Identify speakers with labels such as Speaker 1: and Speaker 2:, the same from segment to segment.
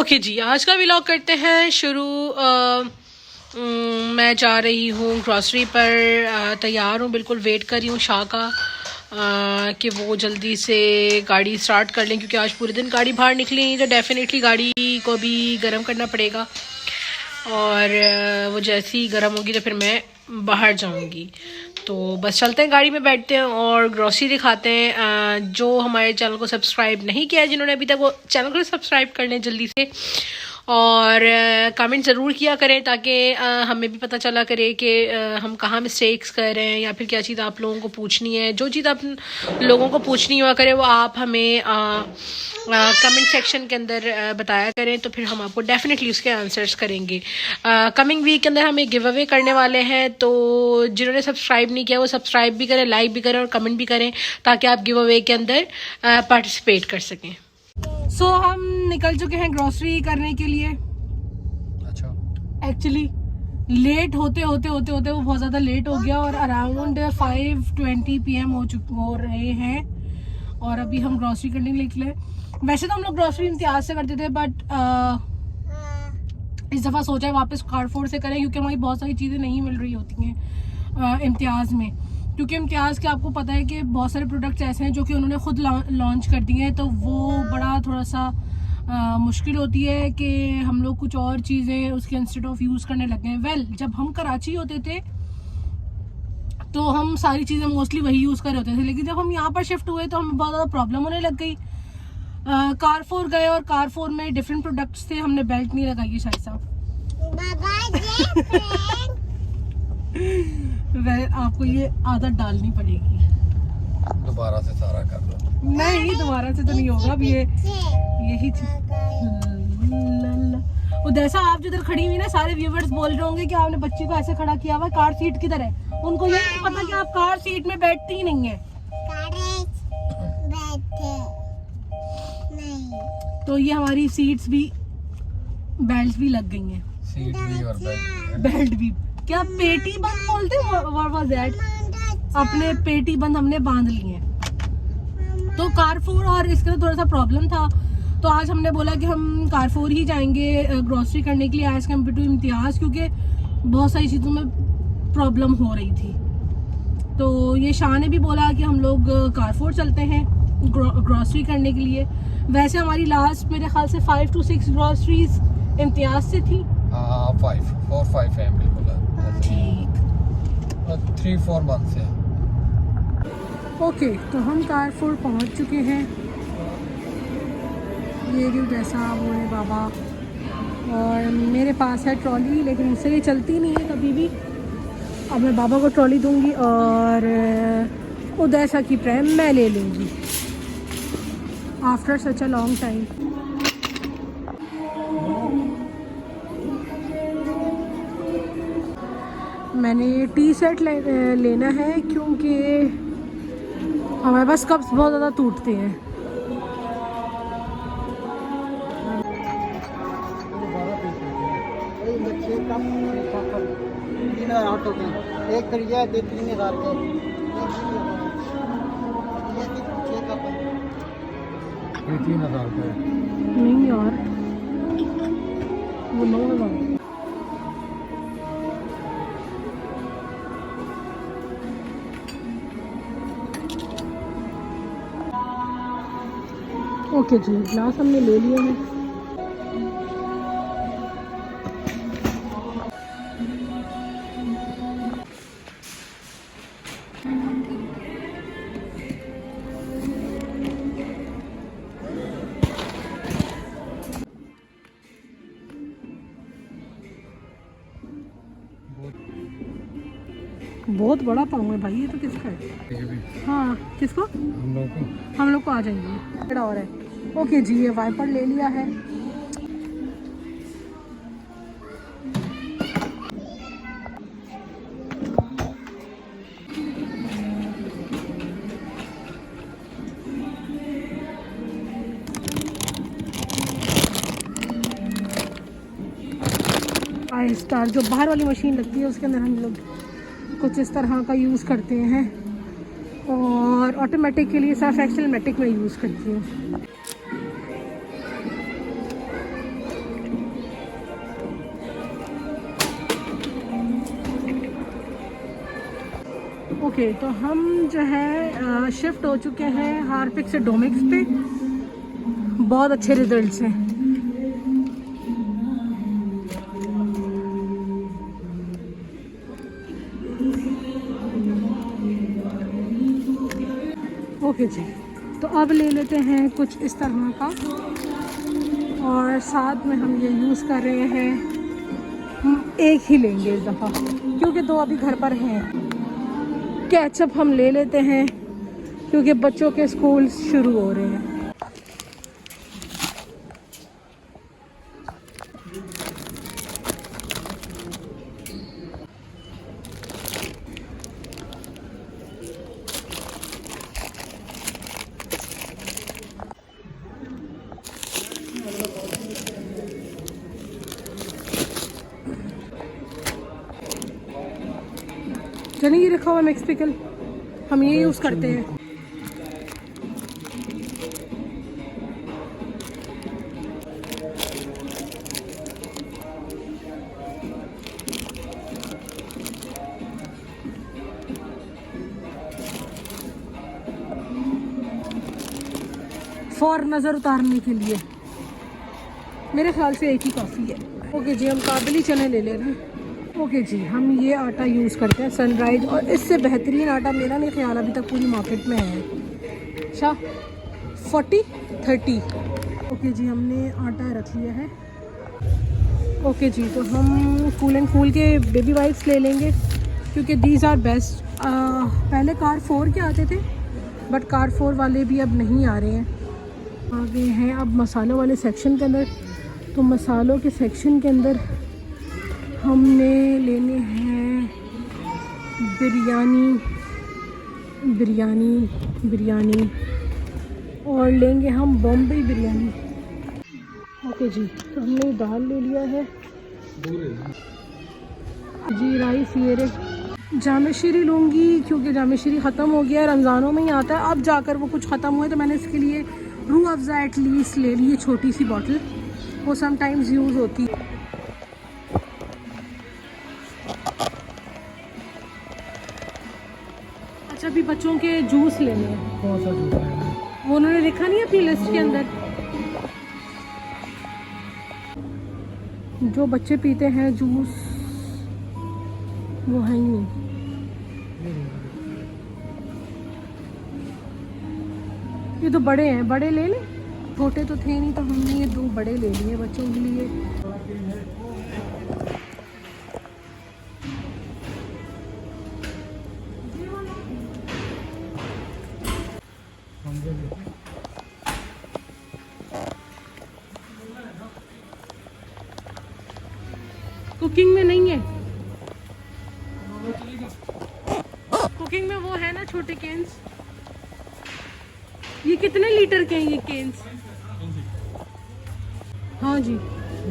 Speaker 1: Okay जी, आज का vlog करते हैं शुरू। मैं जा रही हूँ ग्रॉसरी पर, तैयार हूँ, बिल्कुल वेट कर रही हूँ शाह का कि वो जल्दी से गाड़ी स्टार्ट कर लें, क्योंकि आज पूरे दिन गाड़ी बाहर निकली नहीं तो डेफिनेटली गाड़ी को भी गर्म करना पड़ेगा और वो जैसे ही गर्म होगी तो फिर मैं बाहर जाऊंगी। तो बस चलते हैं, गाड़ी में बैठते हैं और ग्रॉसरी दिखाते हैं। जो हमारे चैनल को सब्सक्राइब नहीं किया है, जिन्होंने अभी तक, वो चैनल को सब्सक्राइब कर लें जल्दी से और कमेंट ज़रूर किया करें ताकि हमें भी पता चला करे कि हम कहाँ मिस्टेक्स कर रहे हैं या फिर क्या चीज़ आप लोगों को पूछनी है। जो चीज़ आप लोगों को पूछनी हुआ करे वो आप हमें कमेंट सेक्शन के अंदर बताया करें, तो फिर हम आपको डेफिनेटली उसके आंसर्स करेंगे। कमिंग वीक के अंदर हम एक गिव अवे करने वाले हैं, तो जिन्होंने सब्सक्राइब नहीं किया वो सब्सक्राइब भी करें, लाइक भी करें और कमेंट भी करें ताकि आप गिव अवे के अंदर पार्टिसिपेट कर सकें। सो हम निकल चुके हैं ग्रॉसरी करने के लिए। अच्छा, एक्चुअली लेट होते होते वो बहुत ज़्यादा लेट हो गया और अराउंड 5:20 PM हो रहे हैं और अभी हम ग्रॉसरी करने के लिए निकले। वैसे तो हम लोग ग्रॉसरी इम्तियाज से करते थे, बट इस दफ़ा सोचा है वापस कारफोर से करें, क्योंकि हमारी बहुत सारी चीज़ें नहीं मिल रही होती हैं इम्तियाज़ में। क्योंकि इम्तियाज़ के आपको पता है कि बहुत सारे प्रोडक्ट्स ऐसे हैं जो कि उन्होंने खुद लॉन्च कर दिए हैं, तो वो बड़ा थोड़ा सा मुश्किल होती है कि हम लोग कुछ और चीज़ें उसके इंस्टेड ऑफ यूज़ करने लगे हैं। वेल, जब हम कराची होते थे तो हम सारी चीज़ें मोस्टली वही यूज़ कर रहे होते थे, लेकिन जब हम यहाँ पर शिफ्ट हुए तो हमें बहुत ज़्यादा प्रॉब्लम होने लग गई। कारफोर गए और कारफोर में डिफरेंट प्रोडक्ट्स थे, हमने बेल्ट नहीं लगाई है शायद साहब। वह आपको ये आदत डालनी पड़ेगी,
Speaker 2: दोबारा से सारा कर दो।
Speaker 1: नहीं, दोबारा से तो नहीं होगा। अब यही उदैसा आप जिधर खड़ी हुई ना, सारे व्यूवर्स बोल रहे होंगे कि आपने बच्ची को ऐसे खड़ा किया हुआ, कार सीट किधर है। उनको ये नहीं पता कि आप कार सीट में बैठती ही नहीं है। तो ये हमारी सीट्स भी, बेल्ट भी लग गई हैं।
Speaker 2: सीट भी और
Speaker 1: बेल्ट भी, क्या पेटी बंद बोलते हैं, व्हाट वाज दैट? अपने पेटी बंद हमने बांध लिए हैं। तो कारफोर और इसका थोड़ा सा प्रॉब्लम था, तो आज हमने बोला कि हम कारफोर ही जाएंगे ग्रॉसरी करने के लिए एज कम्पेयर टू इम्तियाज़, क्योंकि बहुत सारी चीज़ों में प्रॉब्लम हो रही थी। तो ये शाह ने भी बोला कि हम लोग कारफोर चलते हैं ग्रॉसरी करने के लिए। वैसे हमारी लास्ट मेरे ख्याल से 5 to 6 ग्रॉसरीज इम्तियाज़ से थी।
Speaker 2: 4-5 है बिल्कुल
Speaker 1: ठीक,
Speaker 2: 3-4 मंथ से।
Speaker 1: ओके, तो हम कारफोर पहुंच चुके हैं। ये जो जैसा वो है बाबा, और मेरे पास है ट्रॉली, लेकिन मुझसे ये चलती नहीं है कभी भी। अब मैं बाबा को ट्रॉली दूंगी और उदैसा की प्रैम मैं ले लूँगी after such a long time. मैंने टी सेट लेना है क्योंकि हमारे पास कप्स बहुत ज़्यादा टूटते हैं।
Speaker 3: एक खरीदा 3,000 का,
Speaker 2: ये 3,000 का है।
Speaker 1: नहीं यार, वो 9,000। ओके जी, ग्लास हमने ले लिए हैं। बहुत बड़ा पाँव है भाई, ये तो किसका है? हाँ, किसको? हम लोग को आ जाएंगे। बड़ा और है। ओके जी, ये वाइपर ले लिया है। आई स्टार जो बाहर वाली मशीन लगती है उसके अंदर हम लोग कुछ इस तरह का यूज़ करते हैं, और ऑटोमेटिक के लिए सर्फ एक्सेल मैटिक में यूज़ करती हूँ। ओके, तो हम जो है शिफ्ट हो चुके हैं हार्पिक से डोमिक्स पे। बहुत अच्छे रिजल्ट्स हैं। ओके जी, तो अब ले लेते हैं कुछ इस तरह का, और साथ में हम ये यूज़ कर रहे हैं, हम एक ही लेंगे इस दफ़ा क्योंकि दो अभी घर पर हैं। केचप हम ले लेते हैं क्योंकि बच्चों के स्कूल शुरू हो रहे हैं। चलिए, ये रखा हुआ मैक्स पिकल, हम ये यूज़ करते हैं। फॉर नज़र उतारने के लिए मेरे ख्याल से एक ही काफ़ी है। ओके जी, हम काबुली चने ले ले रहे हैं। ओके जी, हम ये आटा यूज़ करते हैं सनराइज, और इससे बेहतरीन आटा मेरा नहीं ख्याल अभी तक पूरी मार्केट में है। अच्छा 40-30। ओके जी, हमने आटा रख लिया है। ओके जी, तो हम फूल एंड फूल के बेबी वाइप्स ले लेंगे क्योंकि दीज आर बेस्ट। पहले कार 4 के आते थे बट कार 4 वाले भी अब नहीं आ रहे हैं। आ गए हैं अब मसालों वाले सेक्शन के अंदर। तो मसालों के सेक्शन के अंदर हमने लेने हैं बिरयानी और लेंगे हम बॉम्बे बिरयानी। ओके जी, तो हमने दाल ले लिया है जी। राइस ये रहे। जामेश्वरी लूँगी क्योंकि जामेश्वरी ख़त्म हो गया है, रमज़ानों में ही आता है। अब जाकर वो कुछ ख़त्म हुए तो मैंने इसके लिए रूह अफ़ज़ा एटलीस्ट ले ली है, छोटी सी बॉटल, वो समटाइम्स यूज़ होती है। अच्छा, अभी बच्चों के जूस लेने हैं।
Speaker 2: कौन सा जूस है?
Speaker 1: वो उन्होंने लिखा नहीं है अपनी लिस्ट के अंदर। जो बच्चे पीते हैं जूस वो है ही नहीं। ये तो बड़े हैं, बड़े ले लें। छोटे तो थे नहीं तो हमने ये 2 बड़े ले लिए बच्चों के लिए। कुकिंग में नहीं है, कुकिंग में वो है ना छोटे केन्स। ये कितने लीटर के हैं ये केन्स? हाँ जी,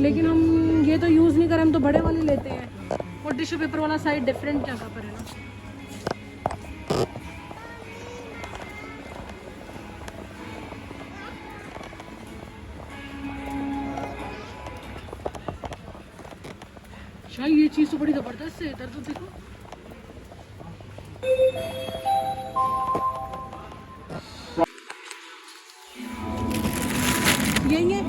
Speaker 1: लेकिन हम ये तो यूज़ नहीं करें, हम तो बड़े वाले लेते हैं। और टिश्यू पेपर वाला साइड डिफरेंट जगह पर है ना। अच्छा, ये चीज़ तो बड़ी ज़बरदस्त है। इधर तो देखो, यही है।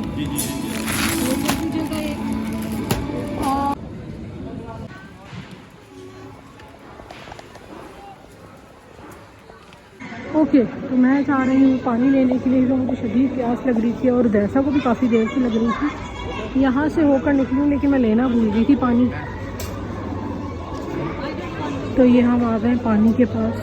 Speaker 1: ओके, तो मैं चाह रही हूँ पानी लेने के लिए, तो मुझे शदीद प्यास लग रही थी और दैसा को भी काफ़ी देर से लग रही थी। यहाँ से होकर निकलूँ लेकिन मैं लेना भूल गई थी पानी। तो ये हम आ गए पानी के पास।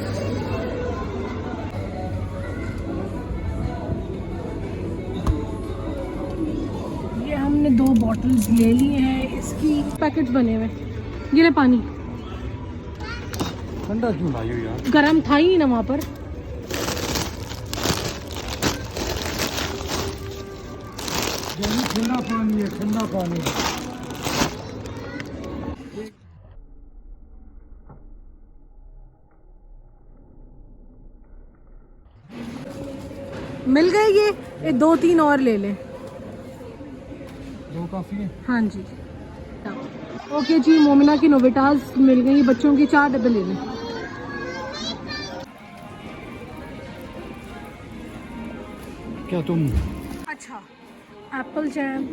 Speaker 1: ये हमने 2 बॉटल्स ले लिए हैं, इसकी पैकेट्स बने हुए। ये ले पानी।
Speaker 2: ठंडा क्यों लाई हो यार?
Speaker 1: गरम था ही ना वहाँ पर।
Speaker 2: ठंडा पानी है, ठंडा पानी।
Speaker 1: मिल गए ये 2-3 और ले लें।
Speaker 2: 2 काफ़ी है।
Speaker 1: हाँ जी। ओके जी, मोमिना की नोवेटास मिल गई बच्चों की, 4 डब्बे ले लें।
Speaker 2: क्या तुम
Speaker 1: अच्छा, एप्पल जैम।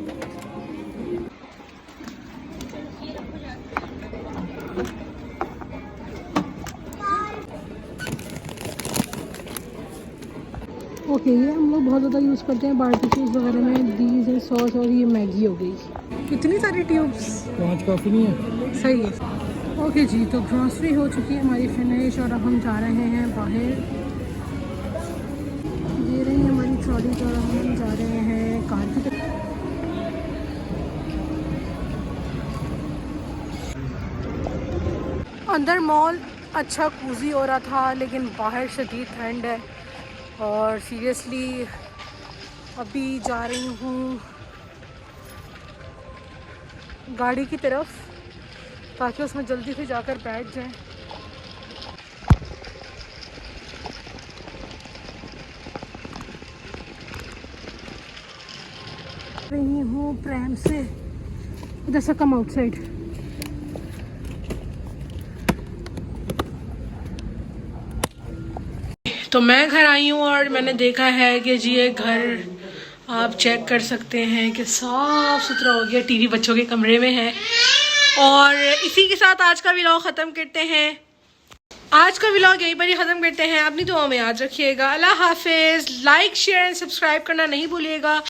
Speaker 1: ओके, ये हम लोग बहुत ज़्यादा यूज़ करते हैं बारबेक्यूज़ वगैरह में। दीज है सॉस और ये मैगी हो गई। कितनी सारी ट्यूब्स,
Speaker 2: 5 काफ़ी नहीं है?
Speaker 1: सही है। ओके जी, तो ग्रॉसरी हो चुकी है हमारी फिनिश और अब हम जा रहे हैं बाहर। ये रही हमारी ट्रॉली और हम जा रहे हैं कार की तरफ। अंदर मॉल अच्छा कूजी हो रहा था, लेकिन बाहर शदीद ठंड है और सीरियसली अभी जा रही हूँ गाड़ी की तरफ ताकि उसमें जल्दी से जाकर बैठ जाए। रही हूँ प्रैम से, इधर से कम आउटसाइड। तो मैं घर आई हूँ और मैंने देखा है कि जी ये घर आप चेक कर सकते हैं कि साफ सुथरा हो गया। टीवी बच्चों के कमरे में है। और इसी के साथ आज का व्लॉग ख़त्म करते हैं। आज का व्लॉग यहीं पर ही ख़त्म करते हैं। अपनी दुआ में याद रखिएगा। अल्लाह हाफिज़। लाइक शेयर एंड सब्सक्राइब करना नहीं भूलिएगा।